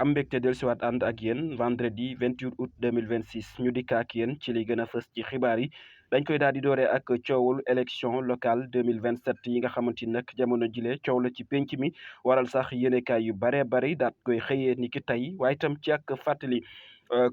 am mbégte dellusiwaat ànd ak yéen vendredi 28 août 2026 ñu dikk ak yéen ci li gën a fës ci xibaar yi dañ koy daal di dooree ak coowul élection locale 2027 yi nga xamante ni nag jamono jile coow la ci penc mi waral sax yéenekaay yu baree bari daat koy xëyee ni ki tey waaye itam ci ak fàttali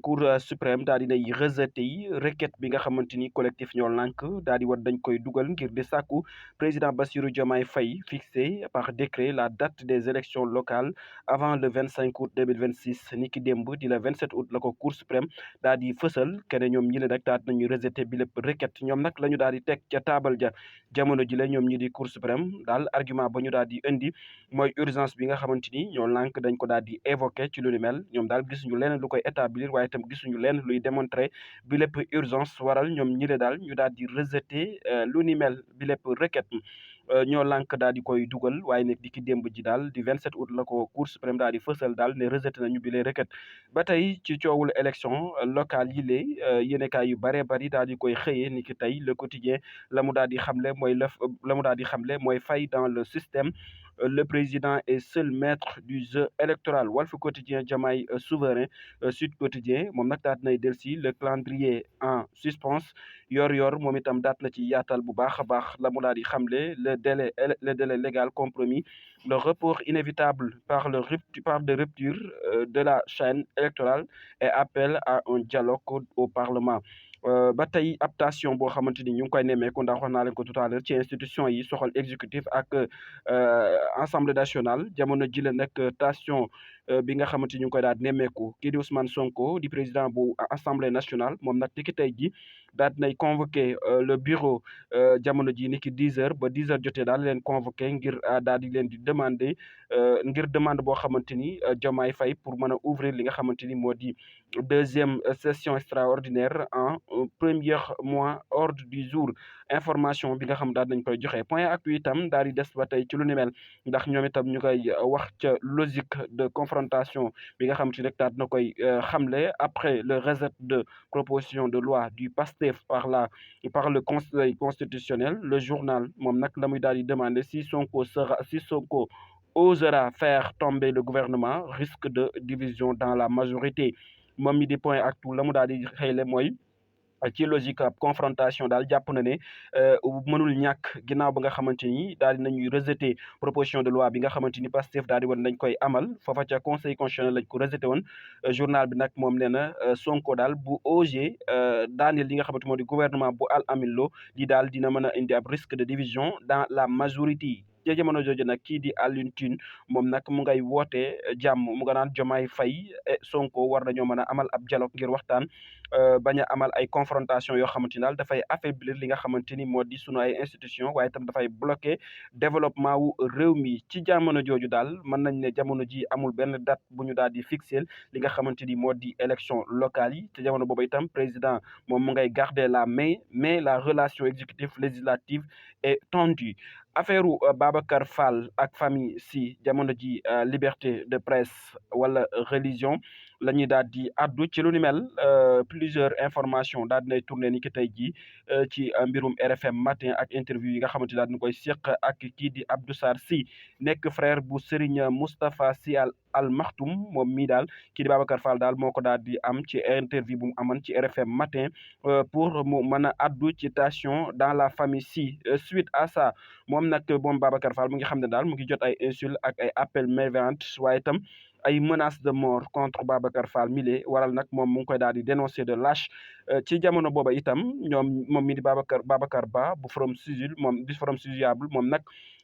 cour suprême daal di nay rejeté yi requête bi nga xamante ni collectif ñoo lànk daal di war dañ koy dugal ngir di sàkku président Bassirou Diomaye Faye fixé par décret la date des élections locales avant le 25 août 2026 ni ki démb di le 27 août la ko cour suprême daal di fësal kene ñoom ñi le nag daal nañu rejeté bi lépp requête ñoom nag la ñu daal di teg ca taabal ja jamono ji la ñoom ñi di cour suprême daal argument ba ñu daal di indi mooy urgence bi nga xamante ni ñoo lànk dañ ko daal di évoqué ci lu ni mel ñoom daal gisuñu leneen lu koy établir waaye itam gisuñu leen luy démontrer bi lépp urgence waral ñoom ñi le daal ñu daal di rejeté lu ni mel bi lépp requête ñoo lànk daal di koy dugal waaye nag di ki démb ji daal di 27 août la ko cour suprême daal di fësal daal ne rejeté nañu bi les requêtes ba tey ci coowul élection locale yi lée yéenekaay yu baree bari daal di koy xëyee ni ki tey le quotidien la mu daal di xamle mooy la mu daal di xamle mooy faille dans le système le président est seul maître du jeu électoral Walf Quotidien Diomaye souverain Sud Quotidien moom nag daat nay delsi le calendrier en suspens yor moom itam daat na ci yaatal bu baax a baax la mu daal di xamle le délai légal compromis le report inévitable par de rupture de la chaîne électorale et appel à un dialogue au Parlement ba tey aptation boo xamante ni ñu ngi koy nemmeeku ndax wax naa leen ko tout à l'heure ci institution yi soxal exécutif ak assemblée nationale jamono jile nag station bi nga xamante ni ñu ngi koy daal nemmeeku kii di Ousmane Sonko di président bu assemblée nationale moom nag ni ki tey ji daal nay convoqué le bureau jamono ji ni ki 10 heures ba 10 heures jotee daal leen convoqué ngir daal di leen di demander ngir demande boo xamante ni Diomaye Faye pour mën a ouvrir li nga xamante ni moo di deuxième session extraordinaire en premier mois ordre du jour information bi nga xam daal nañ koy joxe point actu itam daal di des ba tey ci lu ni mel ndax ñoom itam ñu koy wax ca logique de confrontation bi nga xamante ni rek daal na koy xamle après le rejet de proposition de loi du PASTEF par le conseil constitutionnel le journal moom nag la muy daal di demander si Sonko osera faire tomber le gouvernement risque de division dans la majorité moom mi di point actu la mu daal di xëyle mooy ci logique ab confrontation daal jàpp na ne mënul ñàkk ginnaaw ba nga xamante ni daal di nañuy rejeté proposition de loi bi nga xamante ni Pastef daal di woon dañ koy amal foofa ca conseil constitutionnel lañ ko rejeté woon journal bi nag moom nee na Sonko daal bu osé daaneel li nga xamante moo di gouvernement bu Al Amin Lo li daal dina mën a indi ab risque de division dans la majorité ci jamono jooju nag kii di Alioune Tine moom nag mu ngay woote jàmm mu nga naan Diomaye Faye Sonko war nañoo mën a amal ab dialogue ngir waxtaan bañ a amal ay confrontation yoo xamante ni daal dafay affaiblir li nga xamante ni moo di sunu ay institution waaye itam dafay bloquer développement wu réew mi ci jamono jooju daal mën nañ ne jamono ji amul benn date bu ñu daal di fixer li nga xamante ni moo di élection locale yi ci jamono boobu itam président moom mu ngay garder la main mais la relation exécutive législative est tendue affaire Babacar Fall ak famille si jamono ji liberté de presse wala religion la ñuy daal di addu ci lu ni mel plusieurs informations daal dinay tourné ni ki tey jii ci mbirum RFM matin ak interview yi nga xamante daal dina koy seq ak kii di Abdou Sarr Sy nekk frère bu Serigne Moustapha Sy Al Maktoum moom mii daal kii di Babacar Fall daal moo ko daal di am ci interview bu mu amoon ci RFM matin pour mu mën a addu ci tension dans la famille Sy suite à ça moom nag moom Babacar Fall mu ngi xam ne daal mu ngi jot ay insultes ak ay appels malveillants waaye itam ay menaces de mort contre Babacar Fall mile waral nag moom mu ngi koy daal di dénoncer de lâche ci jamono booba itam moom mi di Babacar Ba bu Forum Civil moom di Forum Civiable moom nag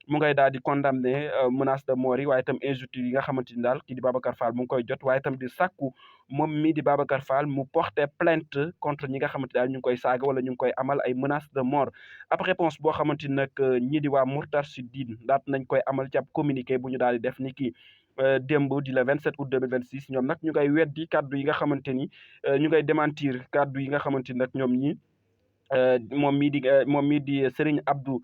mu ngay daal di condamner menace de mort yi waaye itam injustice yi nga xamante ni daal kii di Babacar Fall mu ngi koy jot waaye itam di sàkku moom mi di Babacar Fall mu porter plainte contre ñi nga xamante daal ñu ngi koy saaga wala ñu ngi koy amal ay menaces de mort ab réponse boo xamante ni nag ñii di waa Moustarchidine daat nañ koy amal ci ab communiqué bu ñu daal di def ni ki démb di le 27 août 2026 ñoom nag ñu ngay weddi kaddu yi nga xamante ni ñu ngay démentir kaddu yi nga xamante ni nag ñoom ñi moom mii di Serigne Abdou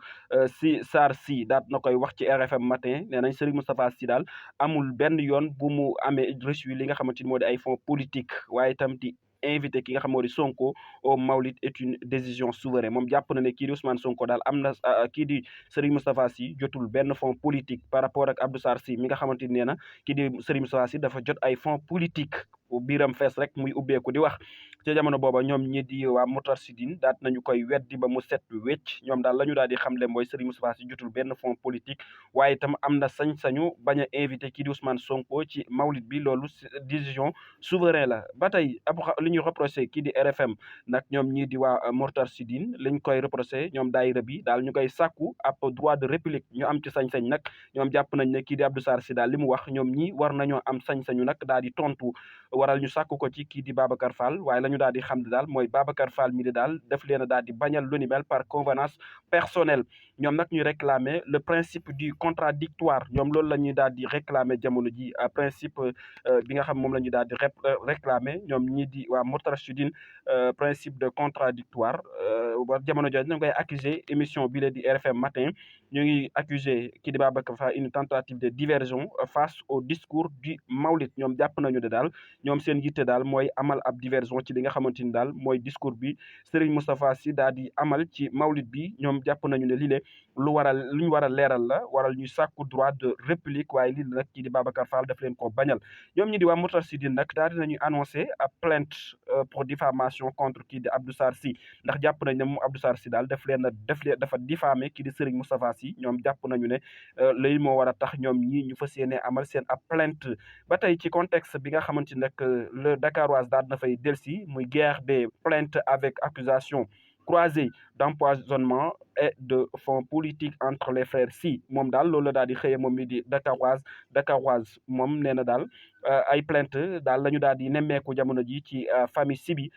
Sarr Sy daat na koy wax ci RFM matin nee nañ Serigne Moustapha Sy daal amul benn yoon bu mu amee reçu li nga xamante ni moo di ay fonds politique waaye itam di invité ki nga xam moo di Sonko au Mawlid est une décision souveraine moom jàpp na ne kii di Ousmane Sonko daal am na kii di Serigne Moustapha Sy jotul benn fonds politique par rapport ak Abdou Sarr Sy mi nga xamante ni nee na kii di Serigne Moustapha Sy dafa jot ay fonds politique biiram fees rek muy ubbeeku di wax ca jamono booba ñoom ñi di waa Moustarchidine daat nañu koy weddi ba mu set wecc ñoom daal la ñu daal di xamle mooy Serigne Moustapha Sy jotul benn fonds politique waaye itam am na sañ-sañu bañ a invité kii di Ousmane Sonko ci Mawlid bi loolu décision souverain la ba tey ab li ñuy reproché kii di RFM nag ñoom ñii di waa Moustarchidine liñ koy reproché ñoom daayira bi daal ñu koy sàkku ab droit de réplique ñu am ci sañ-sañ nag ñoom jàpp nañ ne kii di Abdou Sarr Sy daal li mu wax ñoom ñi war nañoo am sañ-sañu nag daal di tontu waral ñu sàkku ko ci kii di Babacar Fall waaye la ñu daal di xam ne daal mooy Babacar Fall mi di daal def leen a daal di bañal lu ni mel par convenance personnelle ñoom nag ñu réclamer le principe du contradictoire ñoom loolu la ñuy daal di réclamer jamono ji principe bi nga xam moom la ñu daal di réclamer ñoom ñii di waa Moustarchidine principe de contradictoire ba jamono jooju ñu ngi koy accuser émission bi la di RFM matin ñu ngi accuser kii di Babacar Fall une tentative de diversion face au discours du Mawlid ñoom jàpp nañu ne daal ñoom seen yitte daal mooy amal ab diversion ci li nga xamante ni daal mooy discours bi Serigne Moustapha Sy daal di amal ci Mawlid bi ñoom jàpp nañu ne lii lu ñu war a leeral la waral ñuy sàkku droit de réplique waaye lii nag kii di Babacar Fall daf leen ko bañal ñoom ñi di waa Moustarchidine nag daal dinañuy annoncé ab plainte pour diffamation contre kii di Abdou Sarr Sy ndax jàpp nañ ne moom Abdou Sarr Sy daal dafa diffamé kii di Serigne Moustapha Sy ñoom jàpp nañu ne lay moo war a tax ñoom ñi ñu fas yéene amal seen ab plainte ba tey ci contexte bi nga xamante nag le Dakaroise daal na fay delsi muy guerre des plaintes avec accusation croisée d'empoisonnement et de fonds politiques entre les frères Sy moom daal loolu la daal di xëyee moom mi di Dakaroise moom nee na daal ay plainte daal la ñu daal di nemmeeku jamono ji ci famille Sy bi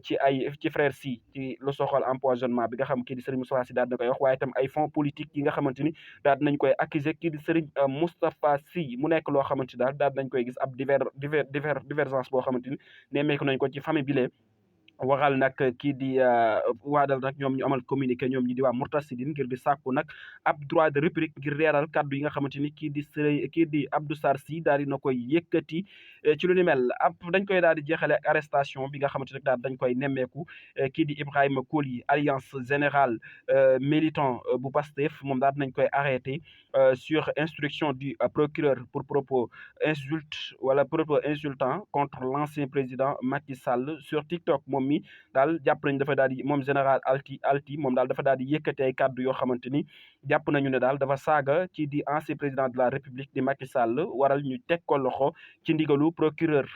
ci frère Sy ci lu soxal empoisonnement bi nga xam kii di Serigne Moustapha Sy daal dina koy wax waaye itam ay fonds politiques yi nga xamante ni daal dinañ koy accuser kii di Serigne Moustapha Sy mu nekk loo xamante ni daal dinañ koy gis ab divergence boo xamante ni nemmeeku nañ ko ci famille bile waxal nag kii di waadal nag ñoom ñu amal communiqué ñoom ñi di waa Moustarchidine ngir di sàkku nag ab droit de réplique ngir leeral kaddu yi nga xamante ni kii di Abdou Sarr Sy daal di na koy yëkkati ci lu ni mel dañ koy daal di jeexale arrestation bi nga xamante ni daal dañ koy nemmeeku kii di Ibrahima Coly alliance générale militant bu Pastef moom daal dinañ koy arrêté sur instruction du procureur pour propos insultant contre l'ancien président Macky Sall sur TikTok moom mi daal jàpp nañu dafa daal di moom général alti moom daal dafa daal di yëkkati ay kàddu yoo xamante ni jàpp nañu ne daal dafa saaga ci di ancien président de la république di Macky Sall waral ñu teg ko loxo ci ndigalu procureur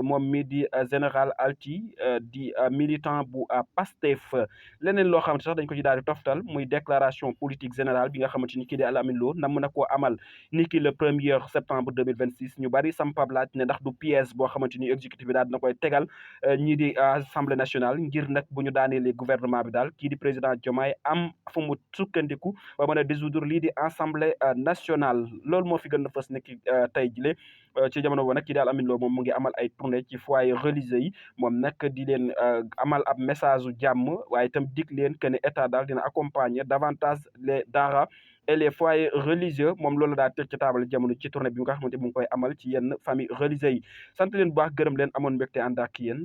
moom mi di général alti di militant bu Pastef leneen loo xamante sax dañ ko ci daal di toftal muy déclaration politique générale bi nga xamante ni kii di Alamine Lo nam na koo amal ni ki le 1er septembre 2026 ñu bari sampab laaj ne ndax du pièce boo xamante ni exécutif bi daal dina koy tegal ñii di assemblée nationale ngir nag bu ñu daanelee gouvernement bi daal kii di président Diomaye am fu mu sukkandiku ba mën a dissoudre lii di assemblée nationale loolu moo fi gën a fës nekk tey jile ci jamono boobu nag kii di Alamine Lo moom mu ngi amal ay tournée ci foyer religieux yi moom nag di leen amal ab message u jàmm waaye itam dig leen que ne état daal dina accompagner davantage les daara et les foyers religieux moom loolu daal teg ci taabal jamono ci tournée bi nga xamante mu ngi koy amal ci yenn famille religieux yi sant leen bu baax gërëm leen amoon mbégte ànd ak yéen